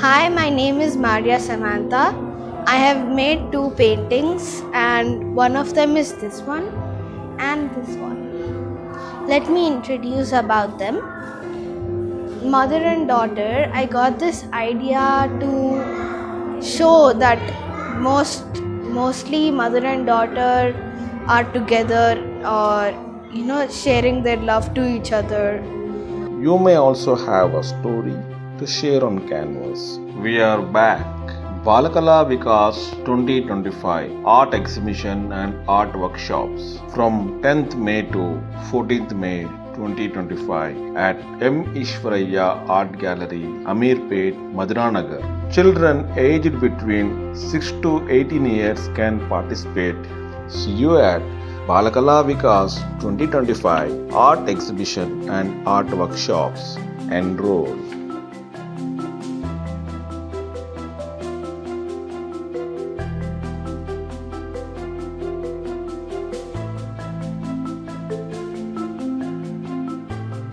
Hi, my name is Maria Samantha. I have made two paintings, and one of them is this one and this one. Let me introduce about them. Mother and daughter, I got this idea to show that mostly mother and daughter are together, or sharing their love to each other. You may also have a story to share on canvas. We are back. Bala Kala Vikas 2025 Art Exhibition and Art Workshops from 10th May to 14th May 2025 at Eshwariah Art Gallery, Ameerpet, Madhuranagar. Children aged between 6 to 18 years can participate. See you at Bala Kala Vikas 2025 Art Exhibition and Art Workshops. Enroll.